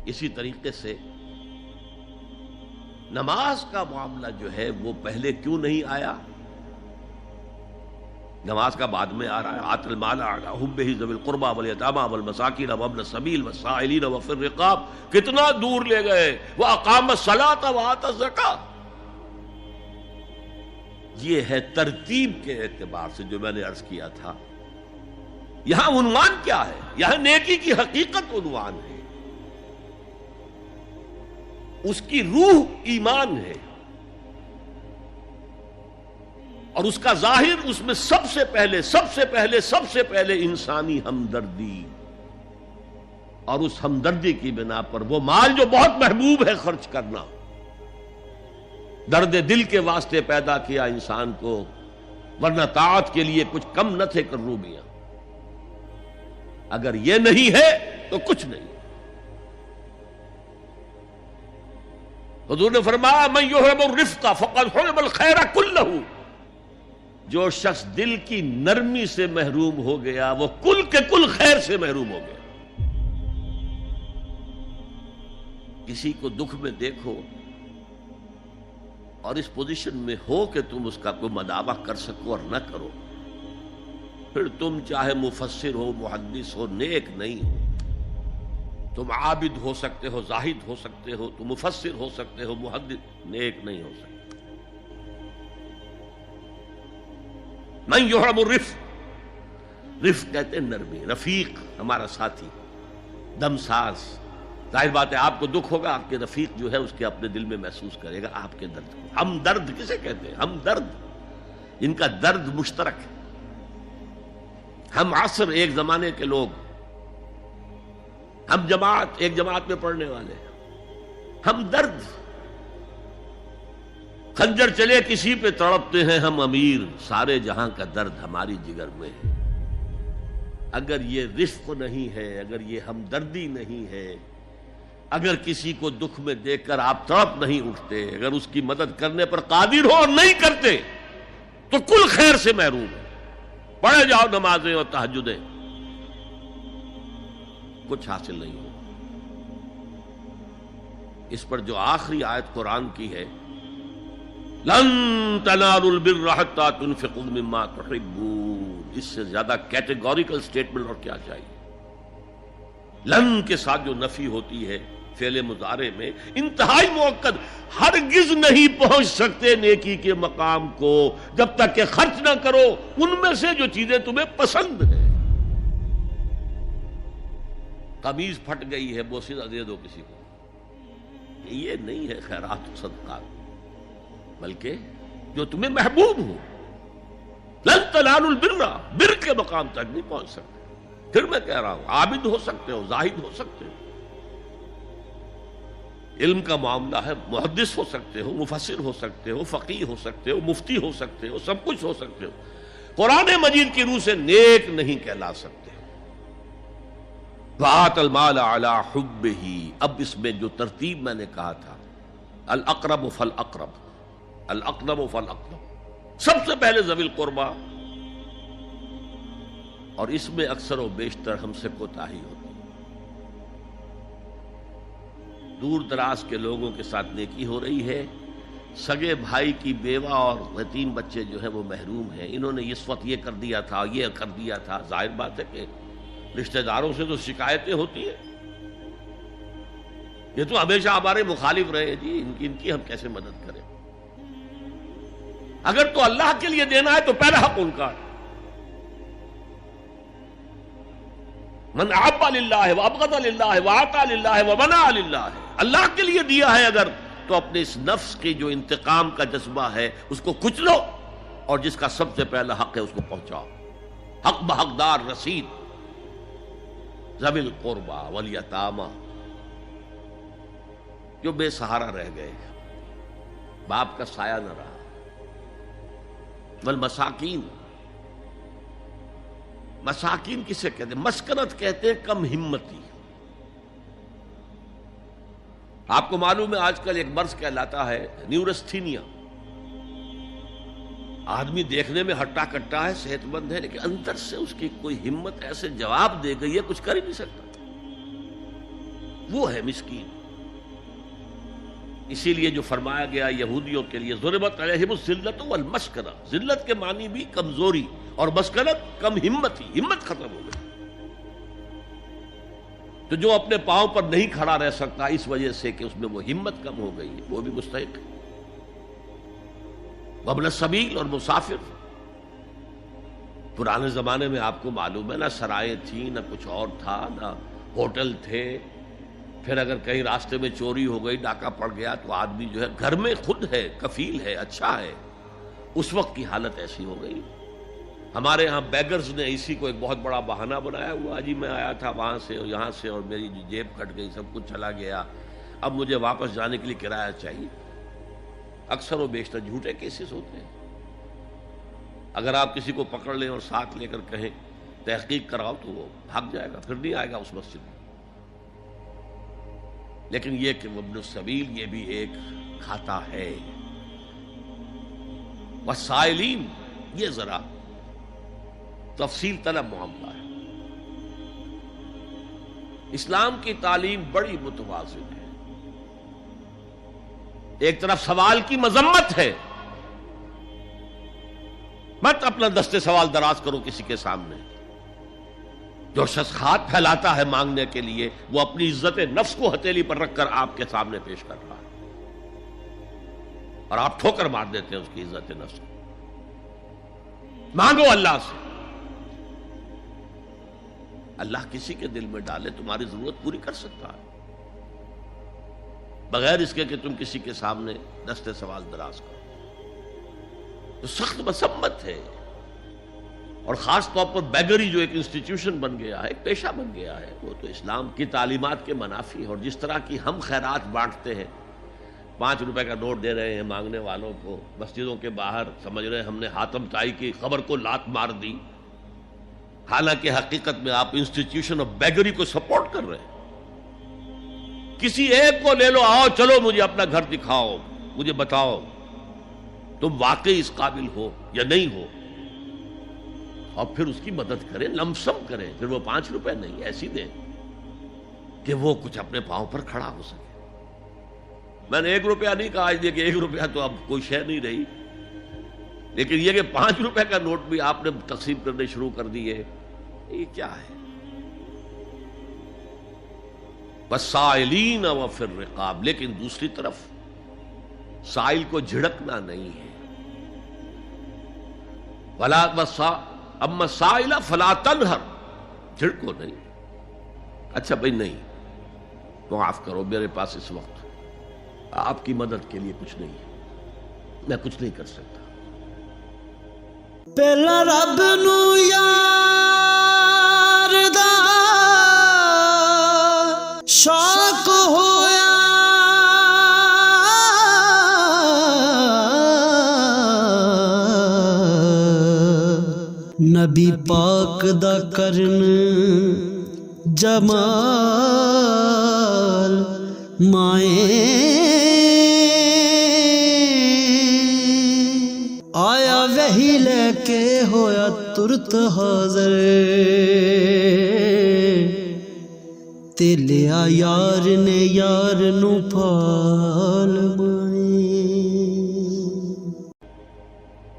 اسی طریقے سے نماز کا معاملہ جو ہے وہ پہلے کیوں نہیں آیا؟ نماز کا بعد میں آ رہا ہے. آت المال علی حبہ ذوی القربى والیتامى والمساکین وابن السبیل والسائلین وفی الرقاب. کتنا دور لے گئے. واقام الصلاۃ وآتى الزکاۃ. یہ ہے ترتیب کے اعتبار سے جو میں نے عرض کیا تھا. یہاں عنوان کیا ہے؟ یہاں نیکی کی حقیقت عنوان ہے. اس کی روح ایمان ہے اور اس کا ظاہر اس میں سب سے پہلے انسانی ہمدردی، اور اس ہمدردی کی بنا پر وہ مال جو بہت محبوب ہے خرچ کرنا. درد دل کے واسطے پیدا کیا انسان کو، ورنہ طاعت کے لیے کچھ کم نہ تھے کروبیاں. اگر یہ نہیں ہے تو کچھ نہیں. حضور نے فرمایا من یحرم الرفق فقد حرم الخیر کلہ. جو شخص دل کی نرمی سے محروم ہو گیا وہ کل کے کل خیر سے محروم ہو گیا. کسی کو دکھ میں دیکھو اور اس پوزیشن میں ہو کہ تم اس کا کوئی مداوع کر سکو اور نہ کرو، پھر تم چاہے مفسر ہو، محدث ہو، نیک نہیں ہو. تم عابد ہو سکتے ہو، زاہد ہو سکتے ہو، تم مفسر ہو سکتے ہو، محدث، نیک نہیں ہو سکتے. من یحرم الرفق، رفق کہتے ہیں نرمی. رفیق ہمارا ساتھی، دمساز. ظاہر بات ہے آپ کو دکھ ہوگا، آپ کے رفیق جو ہے اس کے اپنے دل میں محسوس کرے گا آپ کے درد کو. ہم درد کسے کہتے ہیں؟ ہم درد، ان کا درد مشترک ہے. ہم عصر ایک زمانے کے لوگ، ہم جماعت ایک جماعت میں پڑھنے والے، ہم درد. خنجر چلے کسی پہ تڑپتے ہیں ہم امیر، سارے جہاں کا درد ہماری جگر میں ہے. اگر یہ رفق نہیں ہے، اگر یہ ہمدردی نہیں ہے، اگر کسی کو دکھ میں دیکھ کر آپ تڑپ نہیں اٹھتے، اگر اس کی مدد کرنے پر قادر ہو اور نہیں کرتے تو کل خیر سے محروم ہے. پڑھے جاؤ نمازیں اور تہجدیں، کچھ حاصل نہیں ہو. اس پر جو آخری آیت قرآن کی ہے، لن تنالوا البر حتى تنفقوا مما تحبون، اس سے زیادہ کیٹیگوریکل سٹیٹمنٹ اور کیا چاہیے. لن کے ساتھ جو نفی ہوتی ہے فعل مضارع میں، انتہائی مؤکد. ہرگز نہیں پہنچ سکتے نیکی کے مقام کو جب تک کہ خرچ نہ کرو ان میں سے جو چیزیں تمہیں پسند ہیں. قمیض پھٹ گئی ہے، بوسیدہ دے دو کسی کو، یہ نہیں ہے خیرات و صدقات، بلکہ جو تمہیں محبوب ہو. لن تنالوا البر، بر کے مقام تک نہیں پہنچ سکتے. پھر میں کہہ رہا ہوں عابد ہو سکتے ہو، زاہد ہو سکتے ہو، علم کا معاملہ ہے، محدث ہو سکتے ہو، مفسر ہو سکتے ہو، فقیہ ہو سکتے ہو، مفتی ہو سکتے ہو، سب کچھ ہو سکتے ہو. قرآن مجید کی روح سے نیک نہیں کہلا سکتے. وآت المال علی حبہ. اب اس میں جو ترتیب میں نے کہا تھا، الاقرب فالاقرب، الاقرب فالاقرب، سب سے پہلے ذوی القربیٰ. اور اس میں اکثر و بیشتر ہم سے کوتاہی ہوتی ہے. دور دراز کے لوگوں کے ساتھ نیکی ہو رہی ہے، سگے بھائی کی بیوہ اور یتیم بچے جو ہیں وہ محروم ہیں. انہوں نے اس وقت یہ کر دیا تھا، یہ کر دیا تھا. ظاہر بات ہے کہ رشتہ داروں سے تو شکایتیں ہوتی ہیں. یہ تو ہمیشہ ہمارے مخالف رہے جی، ان کی ہم کیسے مدد کریں. اگر تو اللہ کے لیے دینا ہے تو پہلا حق ان کا ہے. من احب للہ وابغض للہ واعطى للہ ومنع للہ. اللہ کے لیے دیا ہے اگر تو اپنے اس نفس کے جو انتقام کا جذبہ ہے اس کو کچلو، اور جس کا سب سے پہلا حق ہے اس کو پہنچاؤ. حق بحقدار رسید. ذوی القربى والیتامى، جو بے سہارا رہ گئے، باپ کا سایہ نہ رہا. والمساکین، مساکین کسے کہتے ہیں؟ مسکنت کہتے ہیں کم ہمتی. آپ کو معلوم ہے آج کل ایک مرض کہلاتا ہے نیورستھینیا. آدمی دیکھنے میں ہٹا کٹا ہے، صحت مند ہے، لیکن اندر سے اس کی کوئی ہمت ایسے جواب دے گئی ہے کچھ کر ہی نہیں سکتا. وہ ہے مسکین. اسی لیے جو فرمایا گیا یہودیوں کے لیے ضربت علیہم الذلۃ والمسکنہ، ذلت کے معنی بھی کمزوری اور مسکنت کم ہمت ختم ہو گئی. تو جو اپنے پاؤں پر نہیں کھڑا رہ سکتا اس وجہ سے کہ اس میں وہ ہمت کم ہو گئی ہے، وہ بھی مستحق ہے. وابن السبیل اور مسافر. پرانے زمانے میں آپ کو معلوم ہے نہ سرائیں تھیں، نہ کچھ اور تھا، نہ ہوٹل تھے. پھر اگر کہیں راستے میں چوری ہو گئی، ڈاکہ پڑ گیا، تو آدمی جو ہے گھر میں خود ہے، کفیل ہے، اچھا ہے. اس وقت کی حالت ایسی ہو گئی. ہمارے ہاں بیگرز نے اسی کو ایک بہت بڑا بہانہ بنایا ہوا، جی میں آیا تھا وہاں سے اور یہاں سے اور میری جیب کٹ گئی، سب کچھ چلا گیا، اب مجھے واپس جانے کے لیے کرایہ چاہیے. اکثر و بیشتر جھوٹے کیسز ہوتے ہیں. اگر آپ کسی کو پکڑ لیں اور ساتھ لے کر کہیں تحقیق کراؤ تو وہ بھاگ جائے گا، پھر نہیں آئے گا اس مسجد میں. لیکن یہ کہ ابن السبیل یہ بھی ایک کھاتا ہے. والسائلین، یہ ذرا تفصیل طلب معاملہ ہے. اسلام کی تعلیم بڑی متوازن ہے. ایک طرف سوال کی مذمت ہے، مت اپنا دستے سوال دراز کرو کسی کے سامنے. جو شخص ہاتھ پھیلاتا ہے مانگنے کے لیے، وہ اپنی عزت نفس کو ہتھیلی پر رکھ کر آپ کے سامنے پیش کر رہا ہے، اور آپ ٹھوکر مار دیتے ہیں اس کی عزت نفس کو. مانگو اللہ سے. اللہ کسی کے دل میں ڈالے تمہاری ضرورت پوری کر سکتا ہے، بغیر اس کے کہ تم کسی کے سامنے دستے سوال دراز کرو. تو سخت مذمت ہے. اور خاص طور پر بیگری جو ایک انسٹیٹیوشن بن گیا ہے، ایک پیشہ بن گیا ہے، وہ تو اسلام کی تعلیمات کے منافی ہے. اور جس طرح کی ہم خیرات بانٹتے ہیں، 5 روپے کا نوٹ دے رہے ہیں مانگنے والوں کو مسجدوں کے باہر، سمجھ رہے ہیں ہم نے حاتم طائی کی خبر کو لات مار دی، حالانکہ حقیقت میں آپ انسٹیٹیوشن آف بیگری کو سپورٹ کر رہے ہیں. کسی ایک کو لے لو، آؤ چلو مجھے اپنا گھر دکھاؤ، مجھے بتاؤ تم واقعی اس قابل ہو یا نہیں ہو، اور پھر اس کی مدد کریں، لمسم کریں. پھر وہ 5 روپے نہیں ایسی دیں کہ وہ کچھ اپنے پاؤں پر کھڑا ہو سکے. میں نے 1 روپیہ نہیں کہا، کہ 1 روپیہ تو اب کوئی شے نہیں رہی، لیکن یہ کہ 5 روپے کا نوٹ بھی آپ نے تقسیم کرنے شروع کر دیے، یہ کیا ہے؟ وَالسَّائِلِينَ وَفِي الرِّقَابِ. لیکن دوسری طرف سائل کو جھڑکنا نہیں ہے. اما السائل فلا تنہر، جھڑکو نہیں. اچھا بھائی نہیں، معاف کرو، میرے پاس اس وقت آپ کی مدد کے لیے کچھ نہیں ہے، میں کچھ نہیں کر سکتا. پہلا رب نو یار دا شوق ہویا، نبی پاک دا کرن جمال مائیں آیا وہی لے کے ہویا ترت حاضر، تے لیا یار نے یار نو پھال مائیں.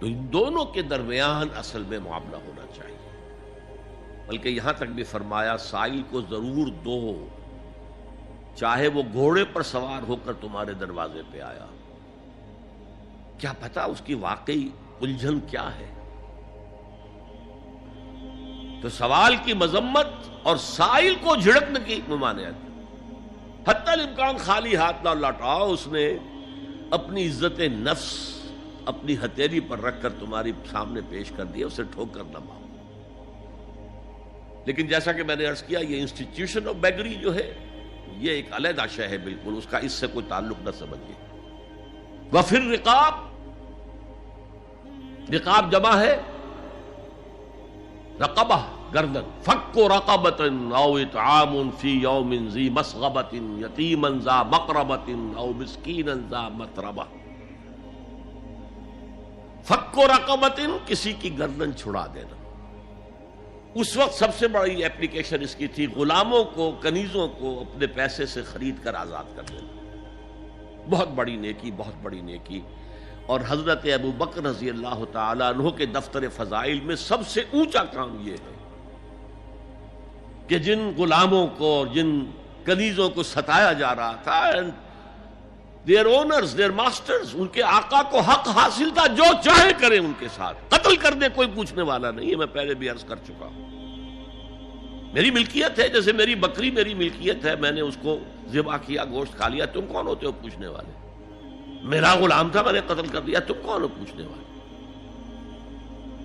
تو ان دونوں کے درمیان اصل میں معاملہ ہونا چاہیے. بلکہ یہاں تک بھی فرمایا سائل کو ضرور دو، چاہے وہ گھوڑے پر سوار ہو کر تمہارے دروازے پہ آیا. کیا پتا اس کی واقعی الجھن کیا ہے. تو سوال کی مذمت اور سائل کو جھڑکنے کی ممانعت. حتی الامکان خالی ہاتھ نہ لوٹاؤ. اس نے اپنی عزت نفس اپنی ہتھیلی پر رکھ کر تمہاری سامنے پیش کر دیا، اسے ٹھوکر نہ مارو. لیکن جیسا کہ میں نے عرض کیا، یہ انسٹیٹیوشن آف بیگری جو ہے یہ ایک علیحدہ شے ہے بالکل، اس کا اس سے کوئی تعلق نہ سمجھیے. وفر رقاب، رقاب جمع ہے رقبہ، گردن. فک رقبۃ او اطعام فی یوم ذی مسغبۃ یتیما ذا مقربۃ او مسکینا ذا متربہ. فک رقبۃ، کسی کی گردن چھڑا دینا. اس وقت سب سے بڑی اپلیکیشن اس کی تھی غلاموں کو، کنیزوں کو اپنے پیسے سے خرید کر آزاد کر دینا. بہت بڑی نیکی، بہت بڑی نیکی. اور حضرت ابو بکر رضی اللہ تعالیٰ عنہ کے دفتر فضائل میں سب سے اونچا کام یہ ہے کہ جن غلاموں کو اور جن کنیزوں کو ستایا جا رہا تھا، دیئر اونرز، دیئر ماسٹرز، ان کے آقا کو حق حاصل تھا جو چاہے کریں ان کے ساتھ، قتل کر دے کوئی پوچھنے والا نہیں ہے. میں پہلے بھی عرض کر چکا ہوں، میری ملکیت ہے، جیسے میری بکری میری ملکیت ہے، میں نے اس کو ذبح کیا، گوشت کھا لیا، تم کون ہوتے ہو پوچھنے والے؟ میرا غلام تھا، میں نے قتل کر دیا، تم کون ہو پوچھنے والے؟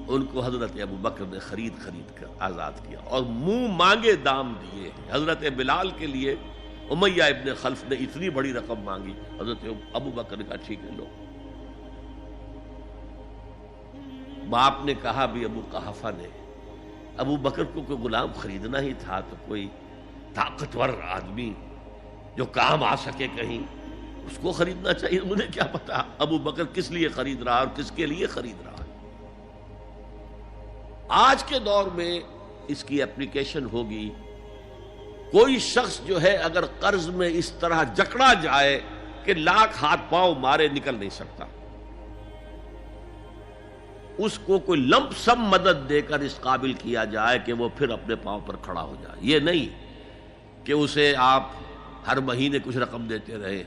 ان کو حضرت ابو بکر نے خرید کر آزاد کیا اور منہ مانگے دام دیے. حضرت بلال کے لیے امیہ ابن خلف نے اتنی بڑی رقم مانگی، حضرت ابو بکر نے کہا ٹھیک ہے لو. باپ نے کہا بھی، ابو قحافہ نے، ابو بکر کو کوئی غلام خریدنا ہی تھا تو کوئی طاقتور آدمی جو کام آ سکے کہیں، اس کو خریدنا چاہیے. مجھے کیا پتا ابو بکر کس لیے خرید رہا اور کس کے لیے خرید رہا. آج کے دور میں اس کی اپلیکیشن ہوگی. کوئی شخص جو ہے اگر قرض میں اس طرح جکڑا جائے کہ لاکھ ہاتھ پاؤں مارے نکل نہیں سکتا، اس کو کوئی لمپ سم مدد دے کر اس قابل کیا جائے کہ وہ پھر اپنے پاؤں پر کھڑا ہو جائے. یہ نہیں کہ اسے آپ ہر مہینے کچھ رقم دیتے رہے.